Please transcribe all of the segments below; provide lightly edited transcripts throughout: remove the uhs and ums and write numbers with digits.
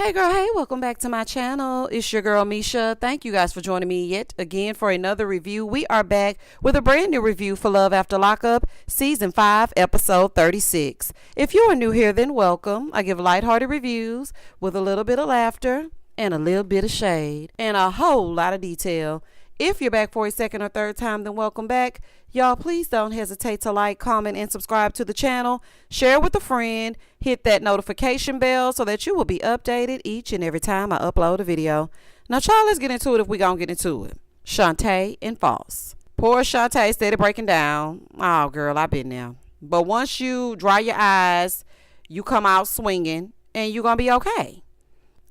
Hey girl, hey, welcome back to my channel. It's your girl Misha. Thank you guys for joining me yet again for another review. We are back with a brand new review for Love After Lockup, Season 5, Episode 36. If you are new here, then welcome. I give lighthearted reviews with a little bit of laughter and a little bit of shade and a whole lot of detail. If you're back for a second or third time, then welcome back. Y'all, please don't hesitate to like, comment, and subscribe to the channel. Share with a friend. Hit that notification bell so that you will be updated each and every time I upload a video. Now, y'all, let's get into it if we gonna get into it. Shonta and False. Poor Shonta steady breaking down. Oh, girl, I've been there. But once you dry your eyes, you come out swinging, and you're gonna be okay.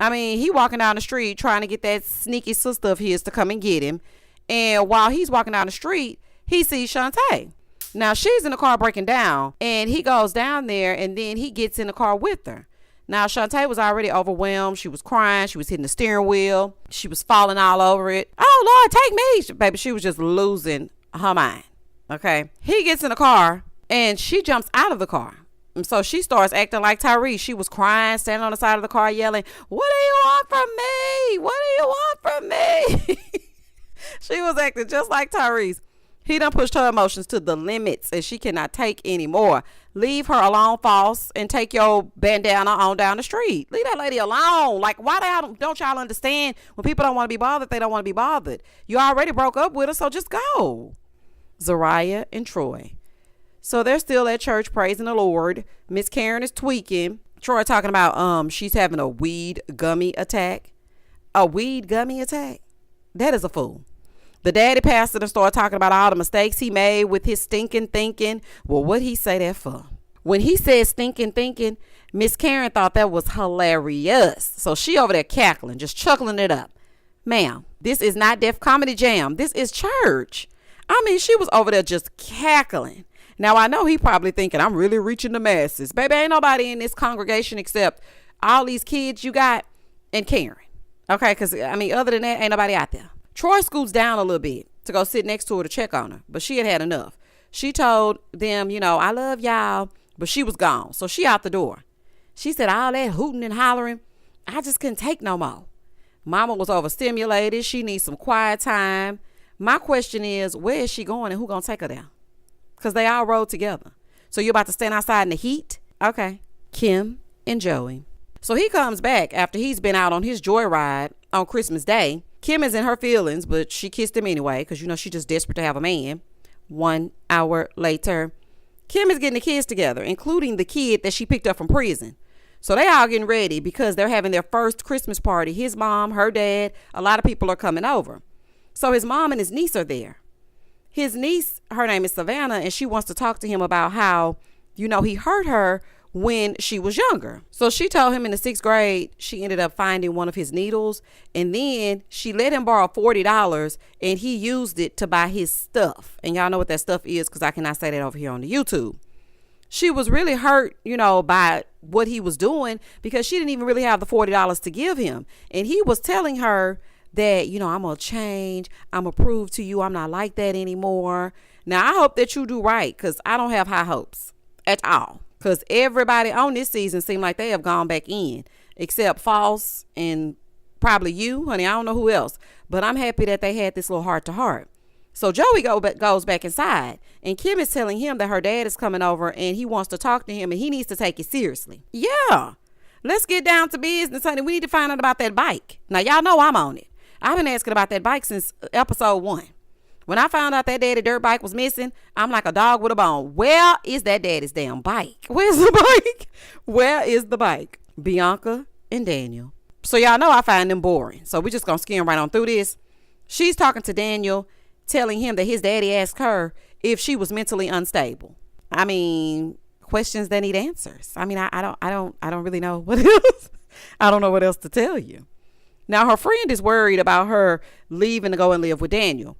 I mean, he walking down the street trying to get that sneaky sister of his to come and get him. And while he's walking down the street, he sees Shonta. Now, she's in the car breaking down, and he goes down there, and then he gets in the car with her. Now, Shonta was already overwhelmed. She was crying. She was hitting the steering wheel. She was falling all over it. Oh, Lord, take me. Baby, she was just losing her mind. Okay. He gets in the car, and she jumps out of the car. And so she starts acting like Tyrese. She was crying, standing on the side of the car, yelling, "What do you want from me? What do you want from me?" She was acting just like Tyrese. He done pushed her emotions to the limits, and she cannot take anymore. Leave her alone, False, and take your bandana on down the street. Leave that lady alone. Like, why the hell don't y'all understand when people don't want to be bothered, they don't want to be bothered? You already broke up with her, so just go. Zariah and Troy. So they're still at church praising the Lord. Miss Karen is tweaking. Troy talking about she's having a weed gummy attack. A weed gummy attack? That is a fool. The daddy pastor started talking about all the mistakes he made with his stinking thinking. Well, what'd he say that for? When he said stinking thinking, Miss Karen thought that was hilarious. So she over there cackling, just chuckling it up. Ma'am, this is not Def Comedy Jam. This is church. I mean, she was over there just cackling. Now, I know he probably thinking, I'm really reaching the masses. Baby, ain't nobody in this congregation except all these kids you got and Karen. Okay, because, I mean, other than that, ain't nobody out there. Troy scoots down a little bit to go sit next to her to check on her, but she had enough. She told them, I love y'all, but she was gone. So she out the door. She said, all that hooting and hollering, I just couldn't take no more. Mama was overstimulated. She needs some quiet time. My question is, where is she going and who gonna take her there? Because they all rode together. So you're about to stand outside in the heat? Okay. Kim and Joey. So he comes back after he's been out on his joyride on Christmas Day. Kim is in her feelings, but she kissed him anyway because, she's just desperate to have a man. 1 hour later, Kim is getting the kids together, including the kid that she picked up from prison. So they all getting ready because they're having their first Christmas party. His mom, her dad, a lot of people are coming over. So his mom and his niece are there. His niece, her name is Savannah, and she wants to talk to him about how, he hurt her when she was younger. So she told him in the 6th grade, she ended up finding one of his needles, and then she let him borrow $40, and he used it to buy his stuff. And y'all know what that stuff is because I cannot say that over here on the YouTube. She was really hurt, by what he was doing because she didn't even really have the $40 to give him. And he was telling her that, I'm going to change. I'm going to prove to you I'm not like that anymore. Now, I hope that you do right because I don't have high hopes at all. Because everybody on this season seemed like they have gone back in, except False and probably you, honey. I don't know who else. But I'm happy that they had this little heart-to-heart. So Joey goes back inside, and Kim is telling him that her dad is coming over, and he wants to talk to him, and he needs to take it seriously. Yeah. Let's get down to business, honey. We need to find out about that bike. Now, y'all know I'm on it. I've been asking about that bike since episode 1. When I found out that daddy dirt bike was missing, I'm like a dog with a bone. Where is that daddy's damn bike? Where's the bike? Where is the bike? Bianca and Daniel. So y'all know I find them boring. So we're just going to skim right on through this. She's talking to Daniel, telling him that his daddy asked her if she was mentally unstable. I mean, questions that need answers. I mean, I don't really know what else. I don't know what else to tell you. Now, her friend is worried about her leaving to go and live with Daniel.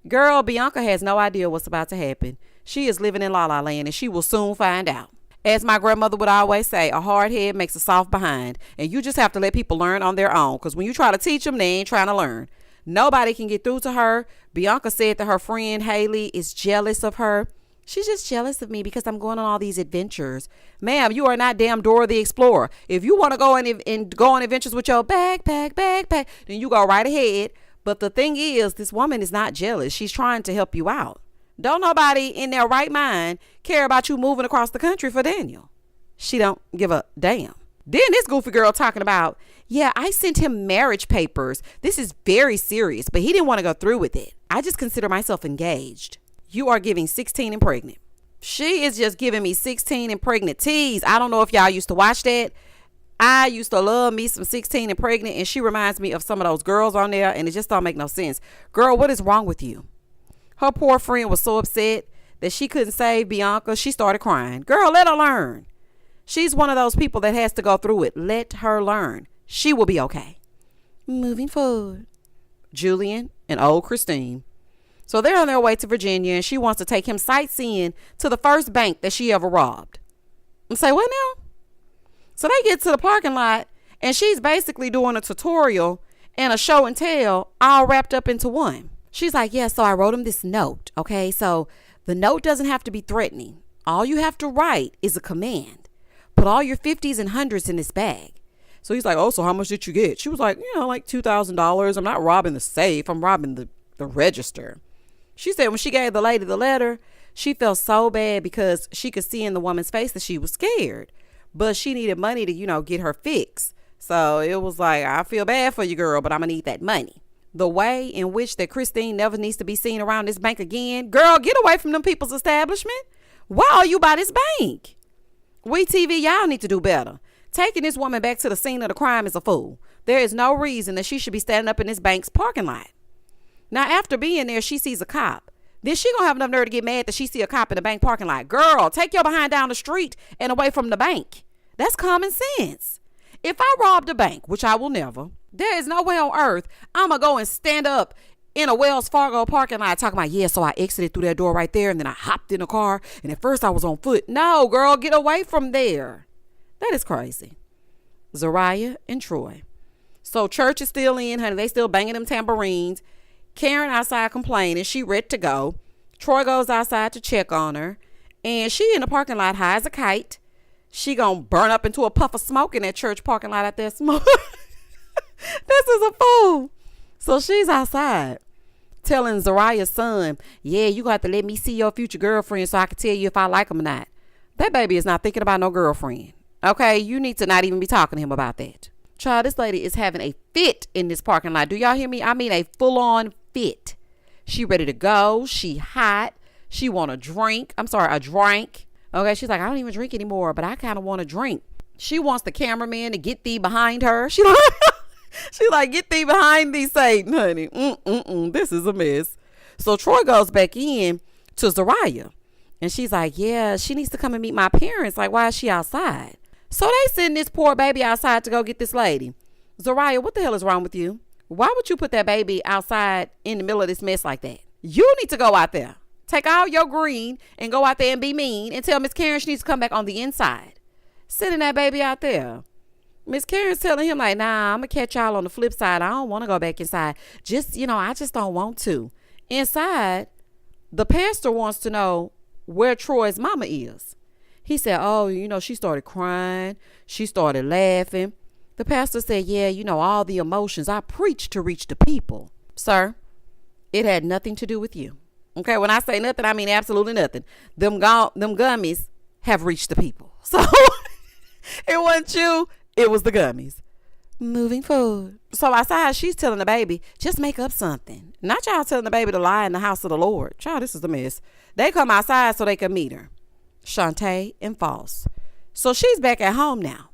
Girl, Bianca has no idea what's about to happen. She is living in La La Land, and she will soon find out. As my grandmother would always say, a hard head makes a soft behind, and you just have to let people learn on their own, because when you try to teach them, they ain't trying to learn. Nobody can get through to her. Bianca said that her friend Haley is jealous of her. She's just jealous of me because I'm going on all these adventures. Ma'am, you are not damn Dora the Explorer. If you want to go and go on adventures with your backpack, then you go right ahead. But the thing is, this woman is not jealous. She's trying to help you out. Don't nobody in their right mind care about you moving across the country for Daniel. She don't give a damn. Then this goofy girl talking about, yeah, I sent him marriage papers. This is very serious, but he didn't want to go through with it. I just consider myself engaged. You are giving 16 and pregnant. She is just giving me 16 and pregnant tease. I don't know if y'all used to watch that. I used to love me some 16 and pregnant, and she reminds me of some of those girls on there, and it just don't make no sense. Girl, what is wrong with you? Her poor friend was so upset that she couldn't save Bianca. She started crying. Girl, let her learn. She's one of those people that has to go through it. Let her learn. She will be okay. Moving forward. Julian and old Christine. So they're on their way to Virginia, and she wants to take him sightseeing to the first bank that she ever robbed. And say, what now? So they get to the parking lot, and she's basically doing a tutorial and a show and tell all wrapped up into one. She's like, yeah, so I wrote him this note. Okay, so the note doesn't have to be threatening. All you have to write is a command. Put all your 50s and 100s in this bag. So he's like, oh, so how much did you get? She was like, like $2,000. I'm not robbing the safe. I'm robbing the register. She said when she gave the lady the letter, she felt so bad because she could see in the woman's face that she was scared. But she needed money to, get her fix. So it was like, I feel bad for you, girl, but I'm going to need that money. The way in which that Christine never needs to be seen around this bank again. Girl, get away from them people's establishment. Why are you by this bank? We TV, y'all need to do better. Taking this woman back to the scene of the crime is a fool. There is no reason that she should be standing up in this bank's parking lot. Now, after being there, she sees a cop. Then she gonna have enough nerve to get mad that she see a cop in the bank parking lot. Girl, take your behind down the street and away from the bank. That's common sense. If I robbed a bank, which I will never, there is no way on earth I'm gonna go and stand up in a Wells Fargo parking lot talking about, yeah, so I exited through that door right there and then I hopped in a car and at first I was on foot. No, girl, get away from there. That is crazy. Zariah and Troy. So church is still in, honey. They still banging them tambourines. Karen outside complaining. She ready to go. Troy goes outside to check on her. And she in the parking lot high as a kite. She gonna burn up into a puff of smoke in that church parking lot out there. Smoke. This is a fool. So she's outside telling Zariah's son, yeah, you got to let me see your future girlfriend so I can tell you if I like him or not. That baby is not thinking about no girlfriend. Okay, you need to not even be talking to him about that. Child, this lady is having a fit in this parking lot. Do y'all hear me? I mean a full-on fit. She ready to go. She hot. She want a drink. A drink. Okay, she's like, I don't even drink anymore, but I kind of want a drink. She wants the cameraman to get thee behind her. She like, get thee behind thee, Satan, honey. This is a mess. So Troy goes back in to Zariah. And she's like, yeah, she needs to come and meet my parents. Like, why is she outside? So they send this poor baby outside to go get this lady. Zariah, what the hell is wrong with you? Why would you put that baby outside in the middle of this mess like that? You need to go out there. Take all your green and go out there and be mean and tell Miss Karen she needs to come back on the inside. Sending that baby out there. Miss Karen's telling him like, nah, I'm going to catch y'all on the flip side. I don't want to go back inside. I just don't want to. Inside, the pastor wants to know where Troy's mama is. He said, oh, she started crying. She started laughing. The pastor said, yeah, all the emotions. I preach to reach the people. Sir, it had nothing to do with you. Okay, when I say nothing, I mean absolutely nothing. Them gummies have reached the people. So it wasn't you. It was the gummies. Moving forward. So outside, she's telling the baby, just make up something. Not y'all telling the baby to lie in the house of the Lord. Child, this is a mess. They come outside so they can meet her. Shonta and False. So she's back at home now.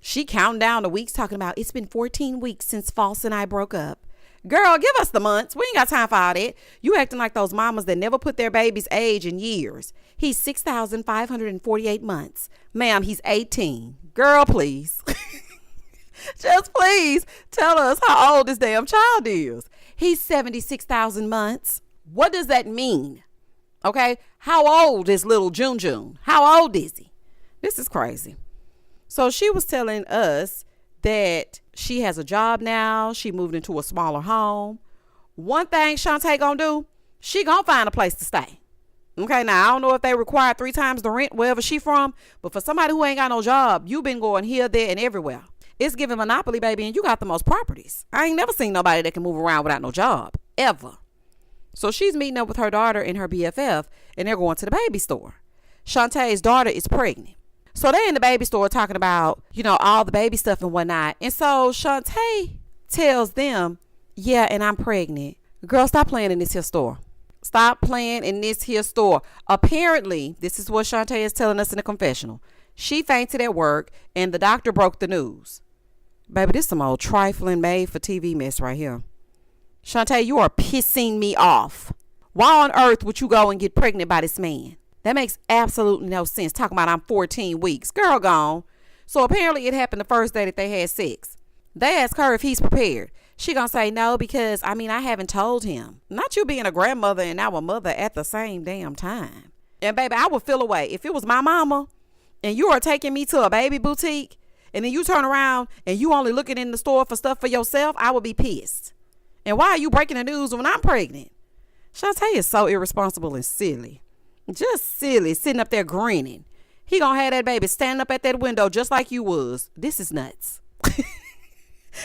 She counting down the weeks talking about it's been 14 weeks since False and I broke up. Girl, give us the months. We ain't got time for all that. You acting like those mamas that never put their baby's age in years. He's 6,548 months. Ma'am, he's 18. Girl, please. Just please tell us how old this damn child is. He's 76,000 months. What does that mean? Okay, how old is little June? How old is he? This is crazy. So she was telling us that she has a job now. She moved into a smaller home. One thing Shonta gonna do, she gonna find a place to stay. Okay, now I don't know if they require 3 times the rent wherever she from, but for somebody who ain't got no job, you been going here, there, and everywhere. It's giving monopoly, baby, and you got the most properties. I ain't never seen nobody that can move around without no job, ever. So she's meeting up with her daughter and her BFF, and they're going to the baby store. Shantae's daughter is pregnant. So they're in the baby store talking about, all the baby stuff and whatnot. And so Shantae tells them, yeah, and I'm pregnant. Girl, stop playing in this here store. Stop playing in this here store. Apparently, this is what Shantae is telling us in the confessional. She fainted at work, and the doctor broke the news. Baby, this some old trifling made for TV mess right here. Shonta, you are pissing me off. Why on earth would you go and get pregnant by this man? That makes absolutely no sense. Talking about I'm 14 weeks. Girl gone. So apparently it happened the first day that they had sex. They asked her if he's prepared. She gonna say no because, I haven't told him. Not you being a grandmother and now a mother at the same damn time. And baby, I would feel away. If it was my mama and you are taking me to a baby boutique and then you turn around and you only looking in the store for stuff for yourself, I would be pissed. And why are you breaking the news when I'm pregnant? Shantae is so irresponsible and silly. Just silly, sitting up there grinning. He gonna have that baby standing up at that window just like you was. This is nuts.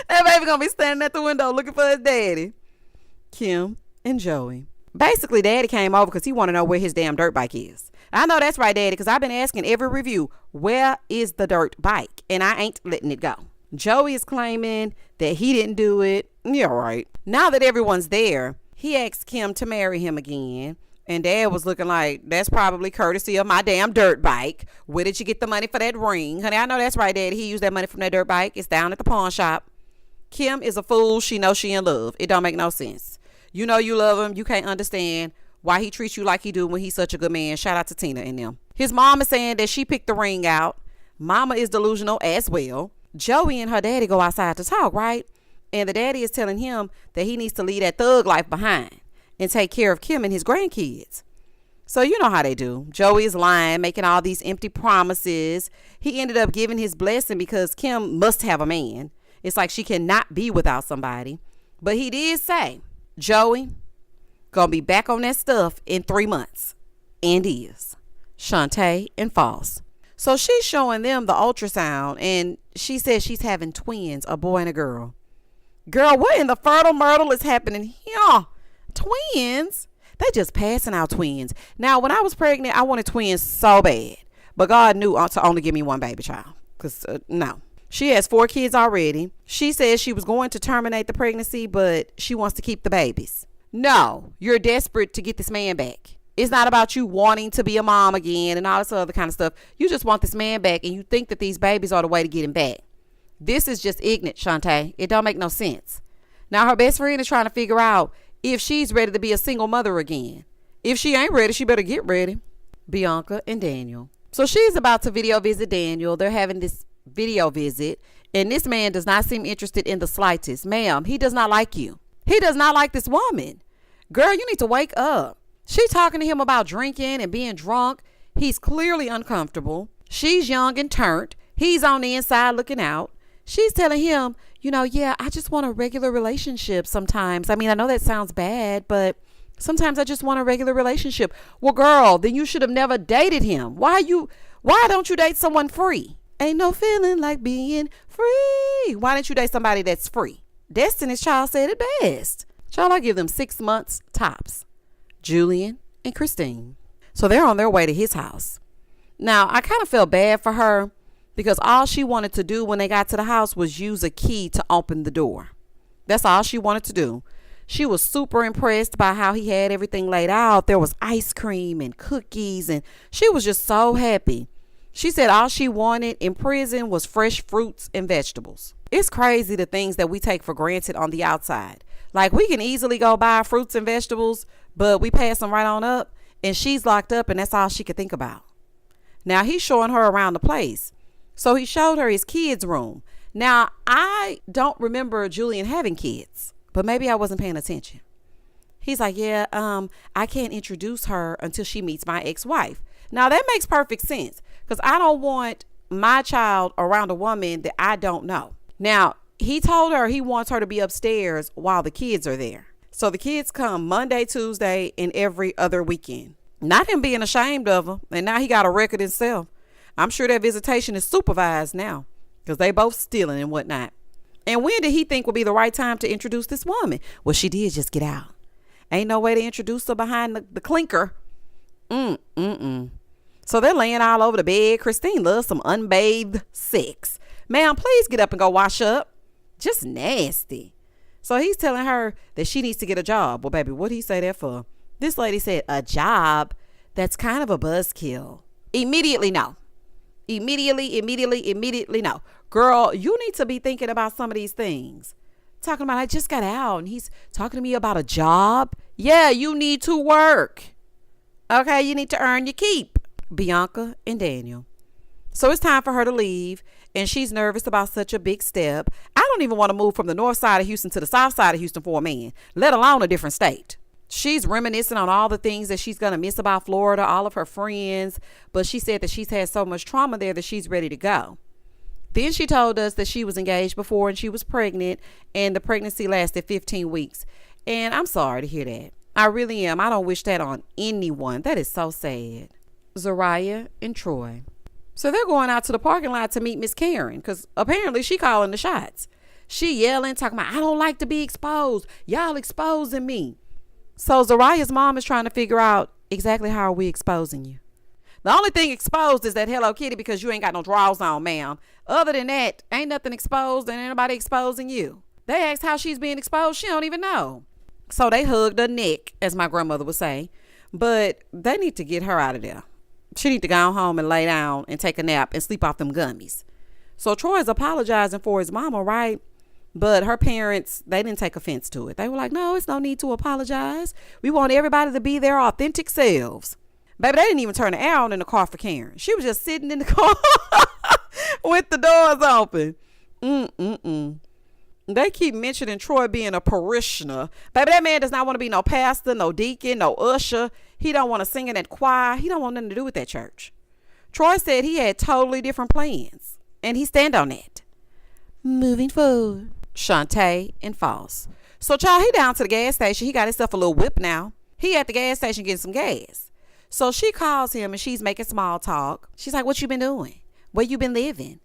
That baby gonna be standing at the window looking for his daddy. Kim and Joey. Basically, daddy came over because he want to know where his damn dirt bike is. I know that's right, daddy, because I've been asking every review, where is the dirt bike? And I ain't letting it go. Joey is claiming that he didn't do it. Yeah, right. Now that everyone's there, he asked Kim to marry him again. And dad was looking like, that's probably courtesy of my damn dirt bike. Where did you get the money for that ring? Honey, I know that's right, daddy. He used that money from that dirt bike. It's down at the pawn shop. Kim is a fool. She knows she in love. It don't make no sense. You know you love him. You can't understand why he treats you like he do when he's such a good man. Shout out to Tina and them. His mom is saying that she picked the ring out. Mama is delusional as well. Joey and her daddy go outside to talk, right? And the daddy is telling him that he needs to leave that thug life behind and take care of Kim and his grandkids. So you know how they do. Joey is lying, making all these empty promises. He ended up giving his blessing because Kim must have a man. It's like she cannot be without somebody. But he did say, Joey, gonna be back on that stuff in 3 months. And is. Shantae and False. So she's showing them the ultrasound and she says she's having twins, a boy and a girl. Girl, what in the fertile myrtle is happening here? Twins? They just passing out twins. Now, when I was pregnant, I wanted twins so bad. But God knew to only give me one baby child. Because, no. She has 4 kids already. She says she was going to terminate the pregnancy, but she wants to keep the babies. No, you're desperate to get this man back. It's not about you wanting to be a mom again and all this other kind of stuff. You just want this man back and you think that these babies are the way to get him back. This is just ignorant, Shantae. It don't make no sense. Now, her best friend is trying to figure out if she's ready to be a single mother again. If she ain't ready, she better get ready. Bianca and Daniel. So she's about to video visit Daniel. They're having this video visit and this man does not seem interested in the slightest. Ma'am, he does not like you. He does not like this woman. Girl, you need to wake up. She's talking to him about drinking and being drunk. He's clearly uncomfortable. She's young and turned. He's on the inside looking out. She's telling him, yeah, I just want a regular relationship sometimes. I know that sounds bad, but sometimes I just want a regular relationship. Well, girl, then you should have never dated him. Why don't you date someone free? Ain't no feeling like being free. Why didn't you date somebody that's free? Destiny's Child said it best. Child, I give them 6 months tops. Julian and Christine. So they're on their way to his house. Now, I kind of felt bad for her because all she wanted to do when they got to the house was use a key to open the door. That's all she wanted to do. She was super impressed by how he had everything laid out. There was ice cream and cookies, and she was just so happy. She said all she wanted in prison was fresh fruits and vegetables. It's crazy the things that we take for granted on the outside. Like we can easily go buy fruits and vegetables, but we pass them right on up, and she's locked up, and that's all she could think about. Now he's showing her around the place. So he showed her his kids' room. Now, I don't remember Julian having kids, but maybe I wasn't paying attention. He's like, yeah, I can't introduce her until she meets my ex-wife. Now, that makes perfect sense because I don't want my child around a woman that I don't know. Now, he told her he wants her to be upstairs while the kids are there. So the kids come Monday, Tuesday, and every other weekend. Not him being ashamed of her, and now he got a record himself. I'm sure that visitation is supervised now because they both stealing and whatnot. And when did he think would be the right time to introduce this woman? Well, she did just get out. Ain't no way to introduce her behind the clinker. So they're laying all over the bed. Christine loves some unbathed sex. Ma'am, please get up and go wash up. Just nasty. So he's telling her that she needs to get a job. Well, baby, what'd he say that for? This lady said, a job? That's kind of a buzzkill. Immediately no. Immediately no. Girl, you need to be thinking about some of these things. Talking about, I just got out and he's talking to me about a job. Yeah, you need to work. Okay, you need to earn your keep. Bianca and Daniel. So it's time for her to leave, and she's nervous about such a big step. I don't even want to move from the north side of Houston to the south side of Houston for a man, let alone a different state. She's reminiscing on all the things that she's going to miss about Florida, all of her friends, but she said that she's had so much trauma there that she's ready to go. Then she told us that she was engaged before and she was pregnant, and the pregnancy lasted 15 weeks. And I'm sorry to hear that. I really am. I don't wish that on anyone. That is so sad. Zariah and Troy. So they're going out to the parking lot to meet Miss Karen because apparently she calling the shots. She yelling, talking about, I don't like to be exposed. Y'all exposing me. So Zariah's mom is trying to figure out exactly how are we exposing you. The only thing exposed is that Hello Kitty because you ain't got no drawers on, ma'am. Other than that, ain't nothing exposed and ain't nobody exposing you. They asked how she's being exposed. She don't even know. So they hugged her neck, as my grandmother would say. But they need to get her out of there. She need to go home and lay down and take a nap and sleep off them gummies. So Troy's apologizing for his mama, right? But her parents, they didn't take offense to it. They were like, no, it's no need to apologize. We want everybody to be their authentic selves. Baby, they didn't even turn the air on in the car for Karen. She was just sitting in the car with the doors open. They keep mentioning Troy being a parishioner. Baby, that man does not want to be no pastor, no deacon, no usher. He don't want to sing in that choir. He don't want nothing to do with that church. Troy said he had totally different plans, and he stand on that. Moving forward. Shonta and False. So, child, he down to the gas station. He got himself a little whip now. He at the gas station getting some gas. So she calls him and she's making small talk. She's like, what you been doing? Where you been living?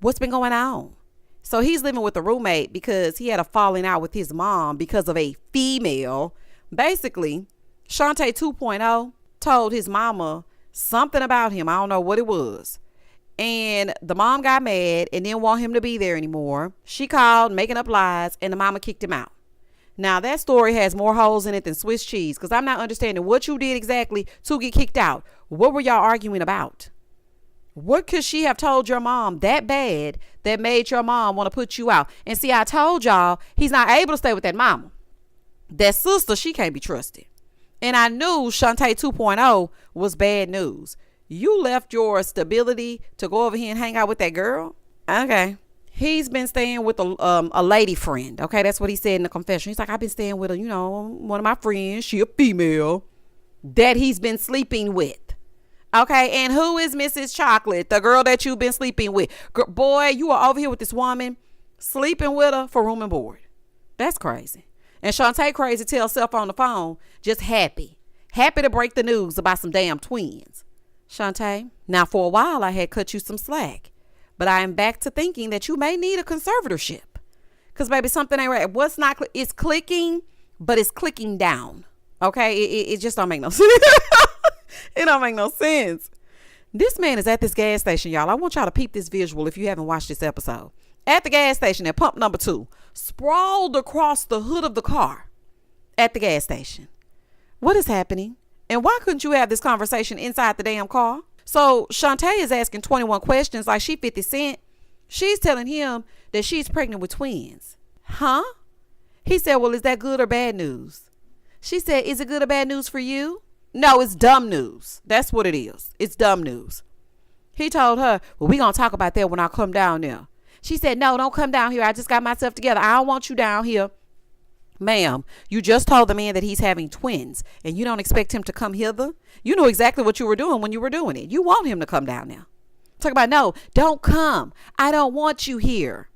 What's been going on? So he's living with a roommate because he had a falling out with his mom because of a female. Basically, Shonta 2.0 told his mama something about him. I don't know what it was. And the mom got mad and didn't want him to be there anymore. She called, making up lies, and the mama kicked him out. Now, that story has more holes in it than Swiss cheese because I'm not understanding what you did exactly to get kicked out. What were y'all arguing about? What could she have told your mom that bad that made your mom want to put you out? And see, I told y'all he's not able to stay with that mama. That sister, she can't be trusted. And I knew Shonta 2.0 was bad news. You left your stability to go over here and hang out with that girl? Okay. He's been staying with a lady friend. Okay, that's what he said in the confession. He's like, I've been staying with one of my friends. She a female that he's been sleeping with. Okay, and who is Mrs. Chocolate, the girl that you've been sleeping with? Boy, you are over here with this woman, sleeping with her for room and board. That's crazy. And Shonta crazy to herself on the phone, just happy to break the news about some damn twins. Shonta, now for a while I had cut you some slack, but I am back to thinking that you may need a conservatorship. Because, baby, something ain't right. What's not, it's clicking, but it's clicking down. Okay, it just don't make no sense. It don't make no sense. This man is at this gas station, y'all. I want y'all to peep this visual if you haven't watched this episode. At the gas station at pump number 2, sprawled across the hood of the car at the gas station. What is happening? And why couldn't you have this conversation inside the damn car? So Shonta is asking 21 questions like she 50 Cent. She's telling him that she's pregnant with twins. Huh? He said, well, is that good or bad news? She said, is it good or bad news for you? No, it's dumb news. That's what it is. It's dumb news. He told her, well, we going to talk about that when I come down there. She said, no, don't come down here. I just got myself together. I don't want you down here. Ma'am, you just told the man that he's having twins and you don't expect him to come hither? You knew exactly what you were doing when you were doing it. You want him to come down now. Talk about, no, don't come. I don't want you here.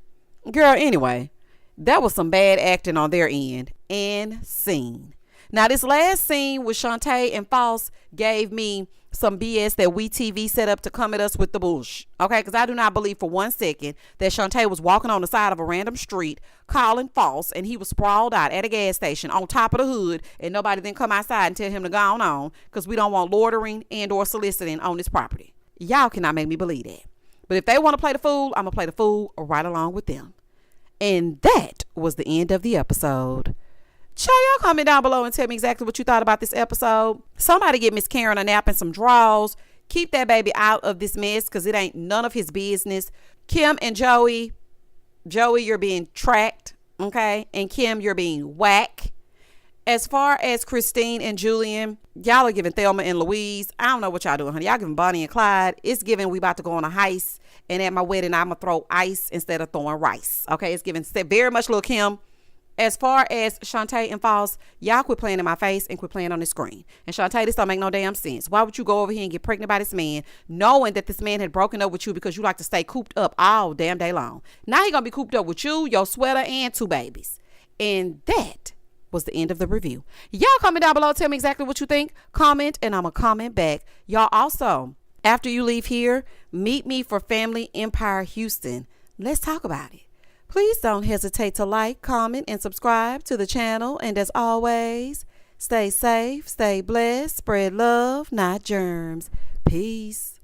Girl, anyway, that was some bad acting on their end and scene. Now, this last scene with Shonta and False gave me some BS that WeTV set up to come at us with the bullshit. Okay, because I do not believe for 1 second that Shonta was walking on the side of a random street calling False, and he was sprawled out at a gas station on top of the hood, and nobody then come outside and tell him to go on because we don't want loitering and or soliciting on this property. Y'all cannot make me believe that. But if they want to play the fool, I'm going to play the fool right along with them. And that was the end of the episode. Y'all comment down below and tell me exactly what you thought about this episode. Somebody get Miss Karen a nap and some draws. Keep that baby out of this mess because it ain't none of his business. Kim and Joey, you're being tracked, okay? And Kim, you're being whack. As far as Christine and Julian, y'all are giving Thelma and Louise. I don't know what y'all doing, honey. Y'all giving Bonnie and Clyde. It's giving we about to go on a heist. And at my wedding, I'm going to throw ice instead of throwing rice. Okay, it's giving very much Lil' Kim. As far as Shonta and False, y'all quit playing in my face and quit playing on the screen. And Shonta, this don't make no damn sense. Why would you go over here and get pregnant by this man, knowing that this man had broken up with you because you like to stay cooped up all damn day long? Now he going to be cooped up with you, your sweater, and 2 babies. And that was the end of the review. Y'all comment down below. Tell me exactly what you think. Comment, and I'm going to comment back. Y'all also, after you leave here, meet me for Family Empire Houston. Let's talk about it. Please don't hesitate to like, comment, and subscribe to the channel. And as always, stay safe, stay blessed, spread love, not germs. Peace.